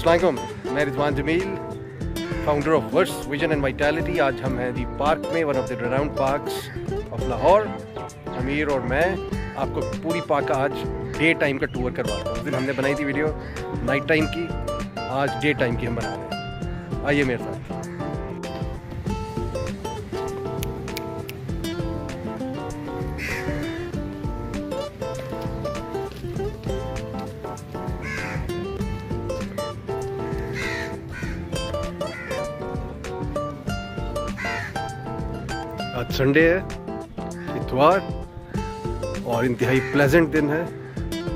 अस्सलाम वालेकुम, मैं Rizwan Jameel, founder of verse vision and vitality. आज हम हैं दी पार्क में, one of the round parks of Lahore. Amir और मैं आपको पूरी पार्क का आज डे टाइम का टूर करवाता हूँ। उस दिन हमने बनाई थी वीडियो नाइट टाइम की, आज डे टाइम की हम बना रहे हैं। आइए मेरे साथ। आज संडे है, इतवार, और इंतहाई प्लेजेंट दिन है,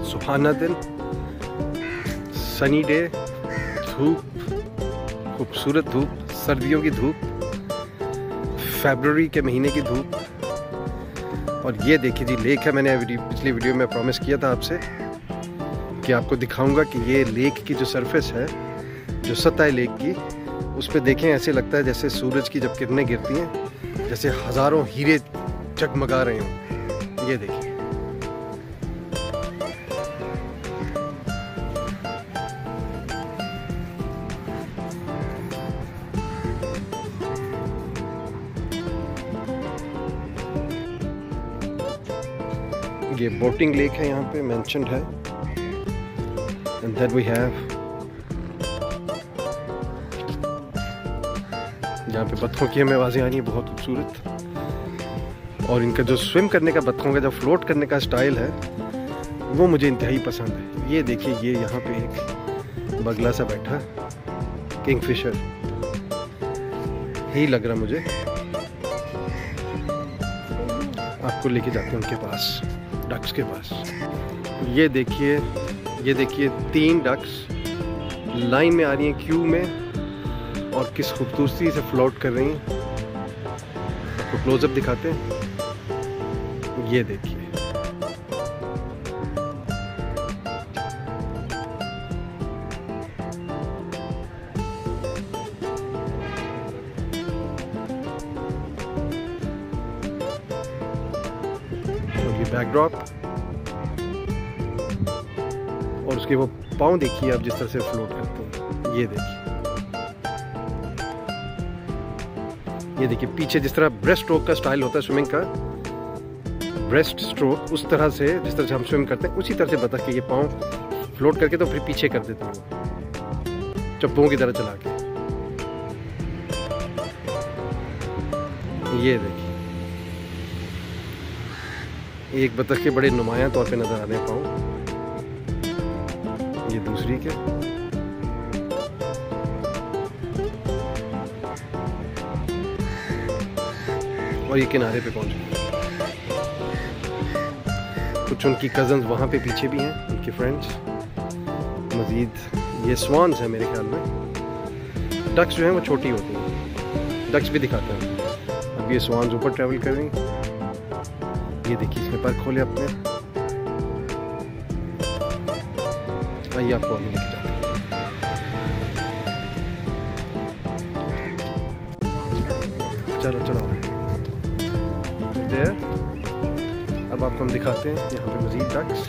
सुहाना दिन, सनी डे, धूप, खूबसूरत धूप, सर्दियों की धूप, फरवरी के महीने की धूप। और ये देखिए जी, लेक है। मैंने पिछली वीडियो में प्रॉमिस किया था आपसे कि आपको दिखाऊंगा कि ये लेक की जो सरफेस है, जो सतह है लेक की, उस पर देखें ऐसे लगता है जैसे सूरज की जब किरणें गिरती हैं, जैसे हजारों हीरे जगमगा रहे हों। ये देखिए, ये बोटिंग लेक है, यहाँ पे मेंशन्ड है। एंड देन वी हैव यहाँ पे बत्तखों की हमें आवाज़ें आ रही हैं, बहुत खूबसूरत। और इनका जो स्विम करने का, बत्तखों का जो फ्लोट करने का स्टाइल है, वो मुझे इंतहाई पसंद है। ये देखिए, ये यहाँ पे एक बगला सा बैठा, किंगफिशर ही लग रहा मुझे। आपको लेके जाते हैं उनके पास, डक्स के पास। ये देखिए 3 डक्स लाइन में आ रही हैं, क्यू में, और किस खूबसूरती से फ्लोट कर रही हैं। आपको क्लोजअप दिखाते हैं। ये देखिए, और ये बैकड्रॉप, और उसके वो पाँव देखिए आप जिस तरह से फ्लोट करते हैं। ये देखिए पीछे जिस तरह ब्रेस्ट स्ट्रोक का स्टाइल होता है स्विमिंग का, ब्रेस्ट स्ट्रोक, उस तरह से जिस तरह से हम स्विम करते हैं, उसी तरह से बतख के ये पाँव फ्लोट करके तो फिर पीछे कर देते हैं, चप्पों की तरह चला के। ये देखिए, एक बतख के बड़े नुमायां तौर पे नजर आ रहे हैं पाँव। ये दूसरी के, और ये किनारे पे पहुंच गए। कुछ उनकी कजन्स वहाँ पे पीछे भी हैं, उनके फ्रेंड्स। मजीद ये स्वान्स हैं मेरे ख्याल में। डक्स जो हैं वो छोटी होती हैं, डक्स भी दिखाते हैं। अब ये स्वान्स ऊपर ट्रैवल कर रही हैं। ये देखिए, इसने पर खोले अपने। आइए आपको आगे लेके जाते हैं। चलो अब आपको हम दिखाते हैं यहाँ पे मजीद ducks.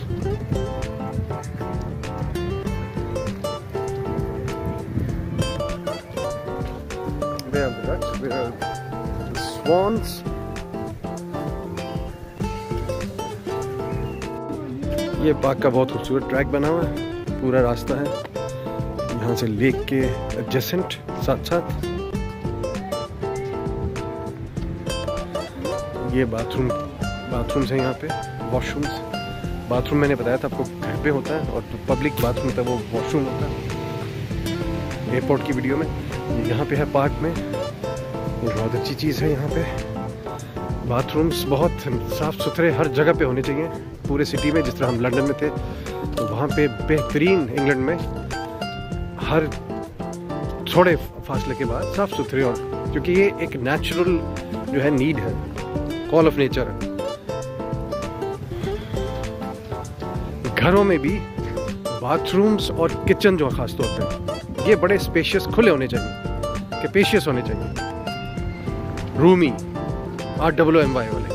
Where are the ducks? Where are the swans? ये पार्क का बहुत खूबसूरत ट्रैक बना हुआ है, पूरा रास्ता है यहाँ से लेक के एडजेसेंट साथ। ये बाथरूम्स हैं यहाँ पे, वॉशरूम्स। बाथरूम मैंने बताया था आपको घर पे होता है, और पब्लिक बाथरूम था वो वॉशरूम होता है एयरपोर्ट की वीडियो में। यहाँ पे है पार्क में, ये बहुत अच्छी चीज़ है। यहाँ पे बाथरूम्स बहुत साफ़ सुथरे हर जगह पे होने चाहिए, पूरे सिटी में। जिस तरह हम लंदन में थे तो वहाँ पे बेहतरीन, इंग्लैंड में हर थोड़े फासले के बाद साफ़ सुथरे, और क्योंकि ये एक नेचुरल जो है नीड है, कॉल ऑफ नेचर है। घरों में भी बाथरूम्स और किचन जो खास तौर पे ये बड़े स्पेशियस खुले होने चाहिए, कैपेशियस होने चाहिए, रूमी, ROOMY वाले।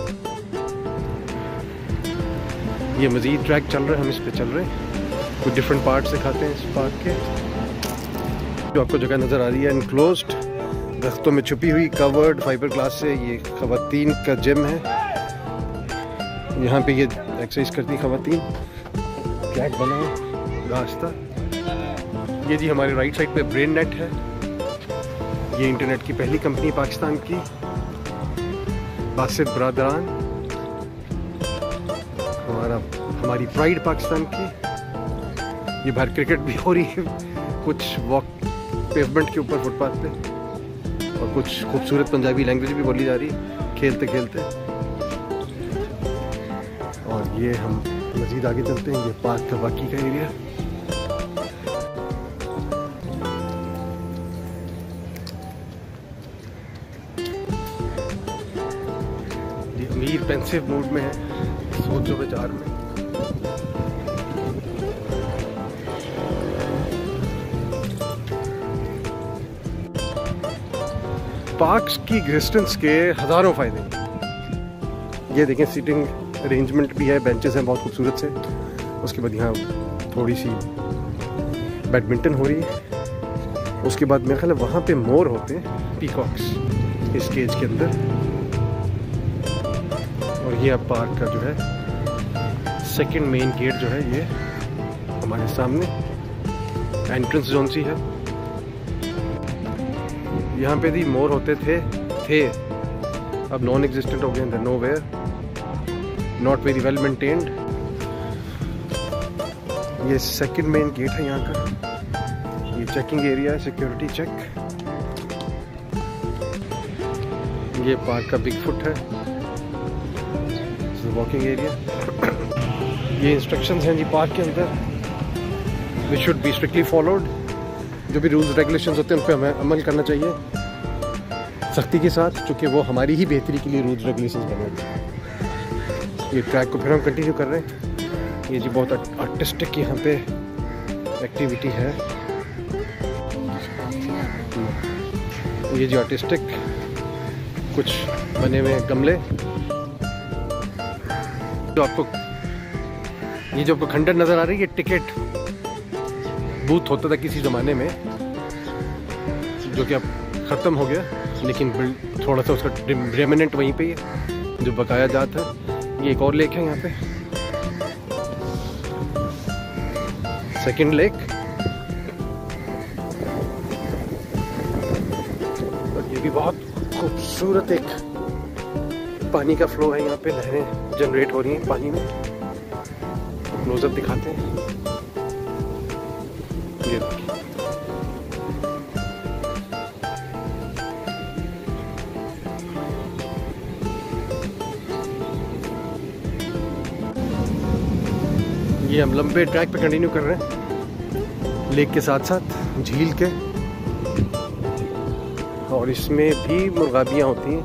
ये मज़ीद ट्रैक चल रहा है, हम इस पे चल रहे हैं, कुछ डिफरेंट पार्ट्स दिखाते हैं इस पार्क के। जो आपको जगह नज़र आ रही है इनक्लोज्ड, दरख्तों में छुपी हुई, कवर्ड फाइबर ग्लास से। ये ख़वातीन का जिम है, यहाँ पे ये एक्सरसाइज करती ख़वातीन। ट्रैक बना है रास्ता। ये जी हमारे राइट साइड पे ब्रेन नेट है। ये इंटरनेट की पहली कंपनी पाकिस्तान की, बासित ब्रादरान, हमारी प्राइड पाकिस्तान की। ये बाहर क्रिकेट भी हो रही है, कुछ वॉक पेवमेंट के ऊपर फुटपाथ पे, और कुछ खूबसूरत पंजाबी लैंग्वेज भी बोली जा रही है खेलते खेलते। और ये हम मज़ीद आगे चलते हैं। ये पार्क का बाकी का एरिया। ये अमीर पेंसिव मूड में है, सोचो विचार में। पार्क्स की एग्जिस्टेंस के हज़ारों फ़ायदे। ये देखें, सीटिंग अरेंजमेंट भी है, बेंचेस हैं बहुत खूबसूरत से। उसके बाद यहाँ थोड़ी सी बैडमिंटन हो रही है। उसके बाद मेरे ख्याल है वहाँ पे मोर होते हैं, पीकॉक्स, इस केज के अंदर। और ये अब पार्क का जो है सेकंड मेन गेट जो है, ये हमारे सामने एंट्रेंस जोन सी है। यहाँ पे भी मोर होते थे, अब नॉन एग्जिस्टेंट हो गए, nowhere, not very well maintained. ये सेकंड मेन गेट है यहाँ का। ये चेकिंग एरिया है, सिक्योरिटी चेक। ये पार्क का बिग फुट है, वॉकिंग एरिया। ये इंस्ट्रक्शंस हैं जी पार्क के अंदर, which should be strictly followed. जो भी रूल्स रेगुलेशंस होते हैं उन पर हमें अमल करना चाहिए सख्ती के साथ, क्योंकि वो हमारी ही बेहतरी के लिए रूल्स रेगुलेशंस बने। ये ट्रैक को फिर हम कंटिन्यू कर रहे हैं। ये जी बहुत आर्टिस्टिक यहाँ पे एक्टिविटी है। ये जी आर्टिस्टिक कुछ बने हुए गमले। जो आपको ये जो आपको खंडर नज़र आ रही है, टिकट बूथ होता था किसी ज़माने में, जो कि अब ख़त्म हो गया, लेकिन थोड़ा सा उसका रेमिनेंट वहीं पे है जो बकाया जात है। ये एक और लेक है यहाँ पे, सेकंड लेक। और ये भी बहुत खूबसूरत एक पानी का फ्लो है। यहाँ पे लहरें जनरेट हो रही हैं पानी में। क्लोजअप दिखाते हैं। ये देखिए, ये हम लंबे ट्रैक पे कंटिन्यू कर रहे हैं, लेक के साथ साथ झील के। और इसमें भी मुर्गाबियाँ होती हैं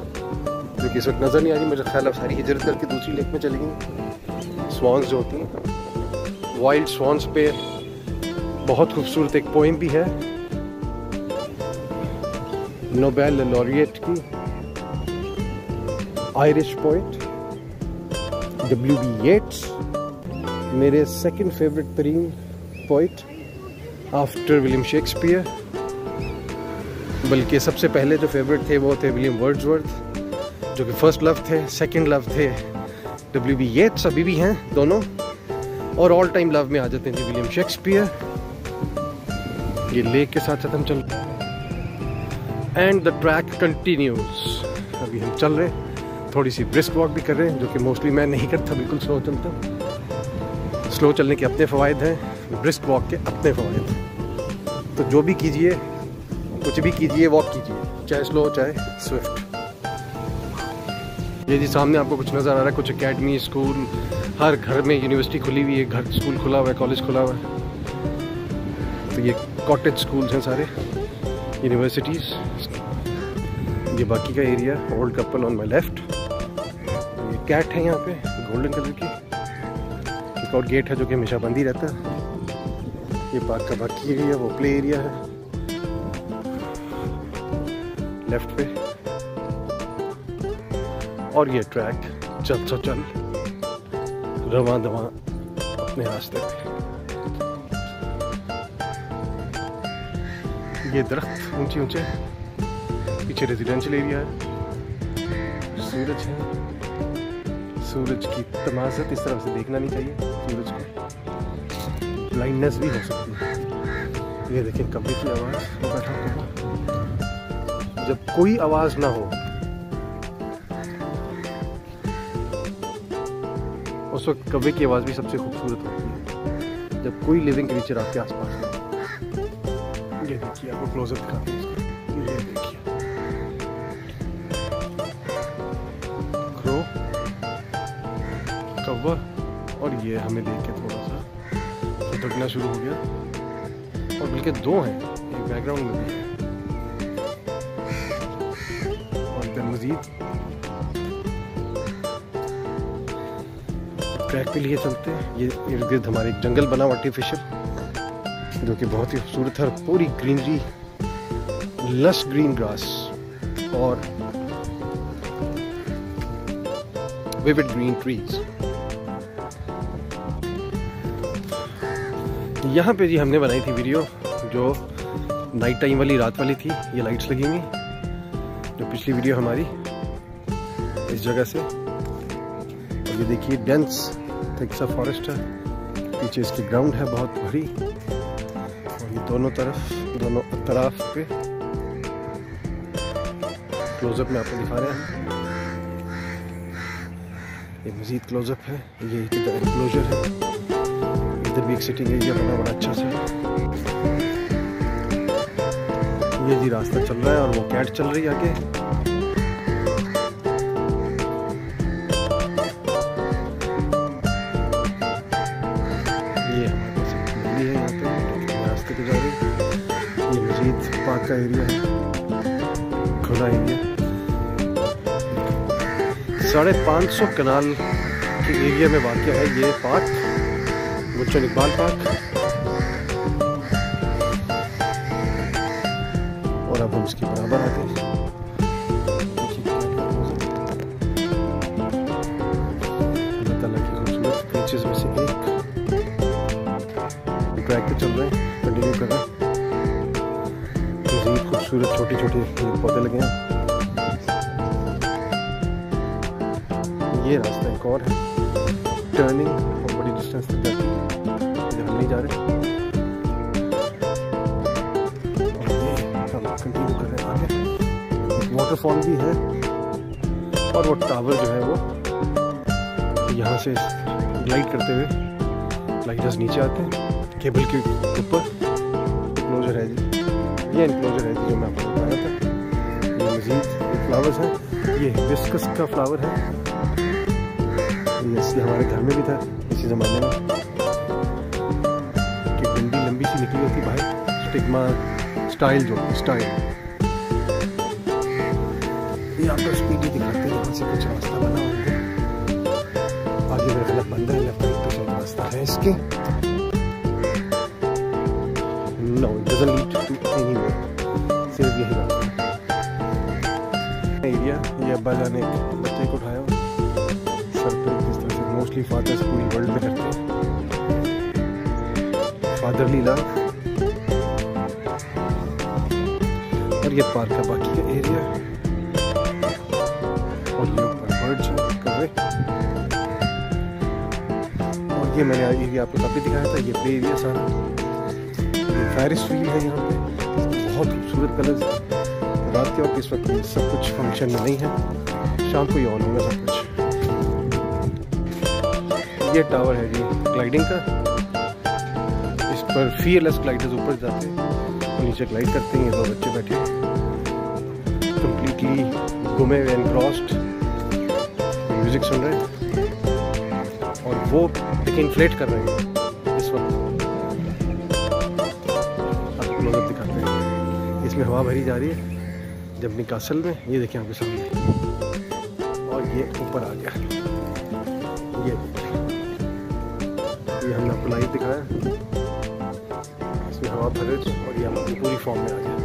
जो कि इस वक्त नज़र नहीं आ रही। मुझे ख्याल है सारी हिजरत करके दूसरी लेक में चली गई। स्वॉन्स जो होती हैं, वाइल्ड स्वॉन्स पे बहुत खूबसूरत एक पोइम भी है नोबेल लॉरिएट की, आयरिश पोइट W.B. येट्स, मेरे सेकंड फेवरेट तरीन पोइट आफ्टर विलियम शेक्सपियर। बल्कि सबसे पहले जो फेवरेट थे वो थे विलियम वर्ड्सवर्थ, जो कि फर्स्ट लव थे। सेकंड लव थे W.B. येट्स, अभी भी हैं दोनों। और ऑल टाइम लव में आ जाते हैं जी विलियम शेक्सपियर। ये लेक के साथ साथ हम चल एंड द ट्रैक कंटिन्यूज। अभी हम चल रहे हैं, थोड़ी सी ब्रिस्क वॉक भी कर रहे हैं, जो कि मोस्टली मैं नहीं करता, बिल्कुल स्लो चलता हूँ। स्लो चलने के अपने फ़वाइद हैं, ब्रिस्क वॉक के अपने फ़वाइद। तो जो भी कीजिए, कुछ भी कीजिए, वॉक कीजिए, चाहे स्लो चाहे स्विफ्ट। ये जी सामने आपको कुछ नज़र आ रहा है, कुछ एकेडमी, स्कूल, हर घर में यूनिवर्सिटी खुली हुई है, घर स्कूल खुला हुआ है, कॉलेज खुला हुआ है। तो ये कॉटेज स्कूल्स हैं सारे, यूनिवर्सिटीज़। ये बाकी का area, old couple on my left. ये कैट है यहाँ पे गोल्डन कलर की। एक और गेट है जो कि हमेशा बंद ही रहता है। ये पार्क का बाकी एरिया, वो प्ले एरिया है लेफ्ट पे। और ये ट्रैक चल सो चल, रवां दवां अपने रास्ते पे। ये दरख्त ऊंचे ऊंचे, पीछे रेजिडेंशियल एरिया है, सूरज है, सूरज की तमाज़त इस तरफ से देखना नहीं चाहिए, सूरज को ब्लाइंडनेस भी हो सकती है। ये देखिए कब्बे की आवाज़, बैठा कब्बा, जब कोई आवाज़ ना हो उस वक्त कब्बे की आवाज़ भी सबसे खूबसूरत होती है, जब कोई लिविंग क्रीचर आपके आसपास हो। ये देखिए आपको क्लोजअप दिखाते हैं इसको, ये देखिए क्रो, कौवा, और ये हमें देख के थोड़ा सा दुगना शुरू हो गया, और बल्कि दो हैं, एक बैकग्राउंड में भी है। और इधर मजीद ट्रैक पे लिए चलते हैं। ये इर्द गिर्द हमारे एक जंगल बना आर्टिफिशियल, जो कि बहुत ही खूबसूरत है, पूरी ग्रीनरी, लश ग्रीन ग्रास और विविड ग्रीन ट्रीज। यहाँ पे जी हमने बनाई थी वीडियो जो नाइट टाइम वाली, रात वाली थी। ये लाइट्स लगी हुई, जो पिछली वीडियो हमारी इस जगह से। और ये देखिए डेंस थिक सा फॉरेस्ट है, पीछे इसकी ग्राउंड है बहुत बड़ी, और ये दोनों तरफ पे क्लोजअप में आपको दिखा रहे हैं। ये मजीद क्लोजअप है, ये इधर एनक्लोजर है, इधर भी एक सिटिंग एरिया बना बड़ा अच्छा सा। ये जी रास्ता चल रहा है और वो कैट चल रही है आगे। ये हमारे पास एक नदी है यहाँ पे, रास्ते पे जा रही है। ये मजीद पार्क का एरिया है, खुला एरिया। 550 कनाल के एरिया में वाक़या है ये पार्क, गुलशन इकबाल पार्क। और अब हम इसके बराबर आते हैं। अल्लाह ताला की खूबसूरत बीचेस में से एक। ट्रैक पे चल रहे हैं, कंटिन्यू कर रहे हैं। मजीद खूबसूरत छोटे छोटे पौधे लगे हैं। ये रास्ता एक और है, टर्निंग और बड़ी डिस्टेंस तक जाती है, इधर हम नहीं जा रहे। और ये हम कंटिन्यू कर रहे हैं आगे। वाटरफॉल भी है, और वो टावर जो है वो यहाँ से ग्लाइड करते हुए ग्लाइडर्स नीचे आते हैं केबल के ऊपर। एनक्लोजर है जी, ये एनक्लोजर है जी जो मैं आपको बताया था। ये मजीद फ्लावर्स हैं, ये हिबिस्कस का फ्लावर है, ये हमारे घर में भी था इसी ज़माने में, कि डंडी लंबी सी निकली होती बाहर, स्टिग्मा स्टाइल जो स्टाइल। ये आपको स्पीड ही दिखाते हैं, यहाँ से कुछ रास्ता बना हुआ है। आगे मेरा गलत बंद है, लेफ्ट राइट पे रास्ता है इसके। No, it doesn't lead to anywhere, सिर्फ यही रास्ता एरिया। ये अब्बा जान ने बच्चे को उठाया सर पे, जिस तरह से मोस्टली फादर्स पूरी वर्ल्ड में करते हैं, फादरली लव। और ये पार्क का बाकी का एरिया, और ये ऊपर बर्ड्स हैं, कौवे। और ये मैंने एरिया आपको तब भी दिखाया था, ये प्ले एरिया सारा। ये फेरिस व्हील है यहाँ पे, बहुत खूबसूरत कलर्स। रात के वक्त इस वक्त सब कुछ फंक्शन में नहीं है, शाम को ही ऑन होगा सब कुछ। ये टावर है जी ग्लाइडिंग का, इस पर फीयरलेस ग्लाइडर्स ऊपर जाते हैं और नीचे ग्लाइड करते हैं। ये दो बच्चे बैठे हैं कंप्लीटली घूमे हुए, एनक्रॉस्ड, म्यूजिक सुन रहे हैं, और वो एक इन्फ्लेट कर रहे हैं इस वक्त। आपको क्लोजअप दिखाते हैं, इसमें हवा भरी जा रही है जबनी कासल में। ये देखिए आपके सामने, और ये ऊपर आ गया। ये हमने आपको लाइव दिखाया, इसमें हवा भरे, और ये हमारी पूरी फॉर्म में आ गया।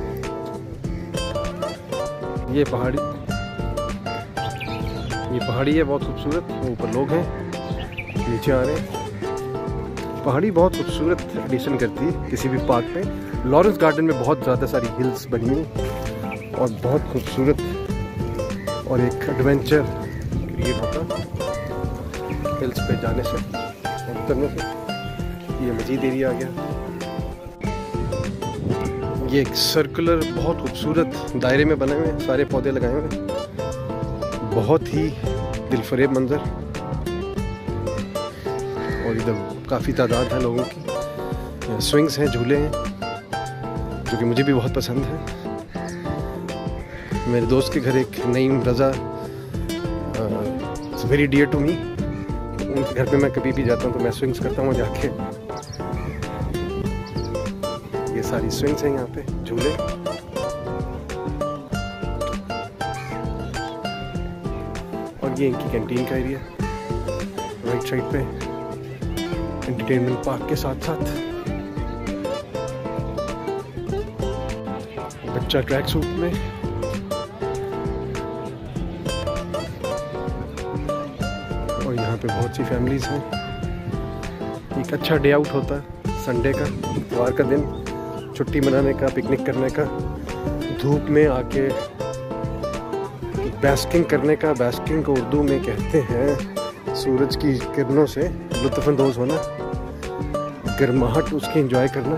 ये पहाड़ी है बहुत खूबसूरत, ऊपर लोग हैं, नीचे आ रहे हैं। पहाड़ी बहुत खूबसूरत एडिशन करती है किसी भी पार्क में। लॉरेंस गार्डन में बहुत ज़्यादा सारी हिल्स बनी हुई और बहुत खूबसूरत और एक एडवेंचर क्रिएट होता हिल्स पे जाने से और उतरने से। ये मजीद एरिया आ गया। ये एक सर्कुलर बहुत खूबसूरत दायरे में बने हुए सारे पौधे लगाए हुए, बहुत ही दिलफरेब मंजर। और इधर काफ़ी तादाद है लोगों की। यहाँ स्विंग्स हैं, झूले हैं, जो कि मुझे भी बहुत पसंद है। मेरे दोस्त के घर एक नईम रज़ा, वेरी डियर टू मी, उनके घर पे मैं कभी भी जाता हूँ तो मैं स्विंग्स करता हूँ जाके। ये सारी स्विंग्स हैं यहाँ पे, झूले। और ये इनकी कैंटीन का एरिया राइट साइड पे, एंटरटेनमेंट पार्क के साथ साथ। बच्चा ट्रैक सूट में, और यहाँ पे बहुत सी फैमिलीज हैं। एक अच्छा डे आउट होता है संडे का, इतवार का दिन, छुट्टी मनाने का, पिकनिक करने का, धूप में आके बैस्किंग करने का। बैस्किंग को उर्दू में कहते हैं सूरज की किरणों से लुत्फ़अंदोज़ होना, गर्माहट उसकी एंजॉय करना।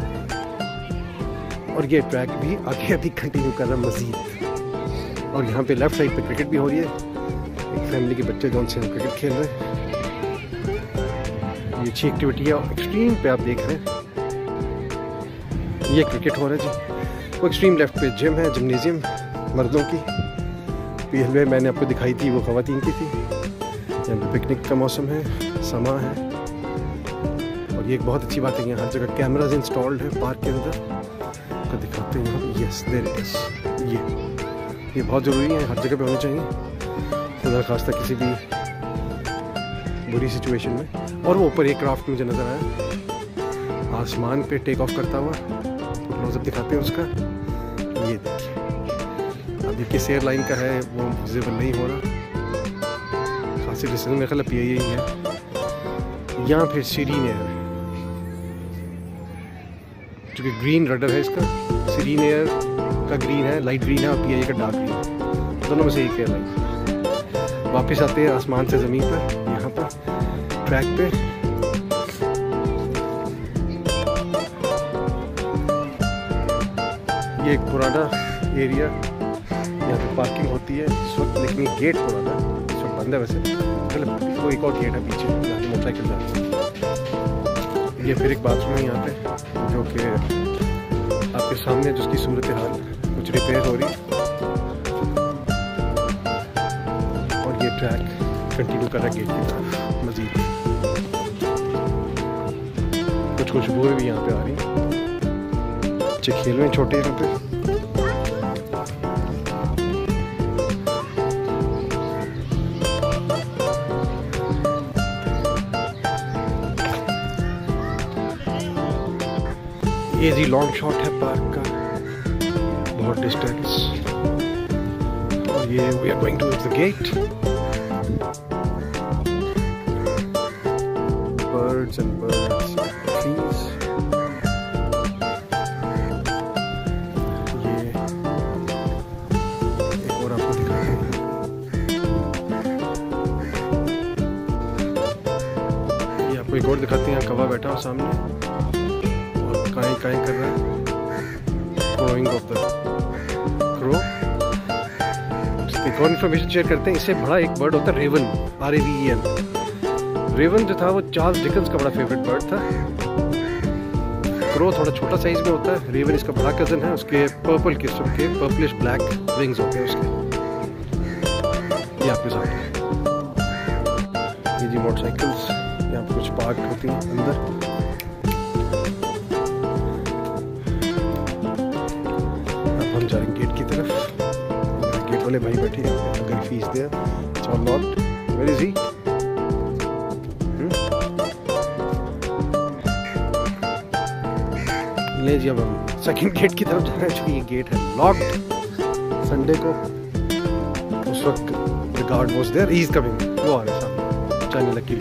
और ये ट्रैक भी आगे अभी कंटिन्यू कर रहा मज़ीद। और यहाँ पे लेफ्ट साइड पे क्रिकेट भी हो रही है। एक फैमिली के बच्चे जो उनसे क्रिकेट खेल रहे हैं। ये अच्छी एक्टिविटी है। एक्सट्रीम पे आप देख रहे हैं ये क्रिकेट हो रहा है जी। वो एक्सट्रीम लेफ्ट पे जिम है, जिमनेजियम मर्दों की। पहले मैंने आपको दिखाई थी वो ख़वातीन की थी। यहाँ पे पिकनिक का मौसम है, समा है। और ये एक बहुत अच्छी बात है, यहाँ हर जगह कैमराज इंस्टॉल्ड है पार्क के अंदर। तो दिखाते हैं यहाँ, यस देयर इट इज। ये बहुत ज़रूरी है, हर जगह पे होनी चाहिए खुदा खास्ता किसी भी बुरी सिचुएशन में। और वो ऊपर एक क्राफ्ट मुझे नज़र आया आसमान पे टेक ऑफ करता हुआ, क्लोजअप दिखाते हैं उसका। ये देखिए, अभी किस एयरलाइन का है वो विजिबल नहीं हो रहा, खासी डिस्टेंस में ख्याल यही है। यहाँ फिर सीरीन एयर, क्योंकि ग्रीन रडर है इसका। सीरीन एयर का ग्रीन है, लाइट ग्रीन है, और PIA का डार्क ग्रीन है। दोनों में से एक एयरलाइन। वापस आते हैं आसमान से ज़मीन पर, यहाँ पर ट्रैक पे। ये एक पुराना एरिया, यहाँ पे पार्किंग होती है इस वक्त, लेकिन ये गेट पुराना इस वक्त बंद है। वैसे वो एक और गेट है पीछे जहाँ से मोटरसाइकिल जाती है। ये फिर एक बाथरूम है यहाँ पे, जो कि आपके सामने, जिसकी सूरत हाल कुछ रिपेयर हो रही। और ये ट्रैक कंटिन्यू कर रहा है गेट की तरफ मजीद। कुछ खुशबुएं भी यहाँ पे आ रही हैं। बच्चे खेल रहे हैं छोटे यहाँ पे। ये जी लॉन्ग शॉट है पार्क का, बहुत डिस्टेंस। और ये we are going towards the gate. Birds and birds, trees. ये एक और आपको दिखाते हैं। ये आपको एक और दिखाते हैं, कौवा बैठा हो सामने, काई कर रहा है, क्रोइंग ऑफ द क्रो। एक और इन्फॉर्मेशन शेयर करते हैं, इससे बड़ा एक बर्ड होता है रेवन, RAVEN। रेवन जो था वो चार्ल्स डिकेंस का बड़ा फेवरेट बर्ड था। क्रो थोड़ा छोटा साइज में होता है, रेवन इसका बड़ा कजन है। उसके पर्पल किस्म के, पर्पलिश ब्लैक विंग्स होते हैं उसके। ये आपके सामने ये जी मोटरसाइकिल्स यहाँ पे कुछ पार्क होती हैं अंदर। जा रहे गेट की तरफ। गेट वाले भाई बैठे हैं, अगर फीस दे it's all not. Where is he? ले जी, अब हम सेकंड गेट की तरफ जा रहे हैं। ये गेट है लॉक्ड संडे को। उस वक्त the guard was there, he is coming. वो आ रहे सामने चाइना लकी।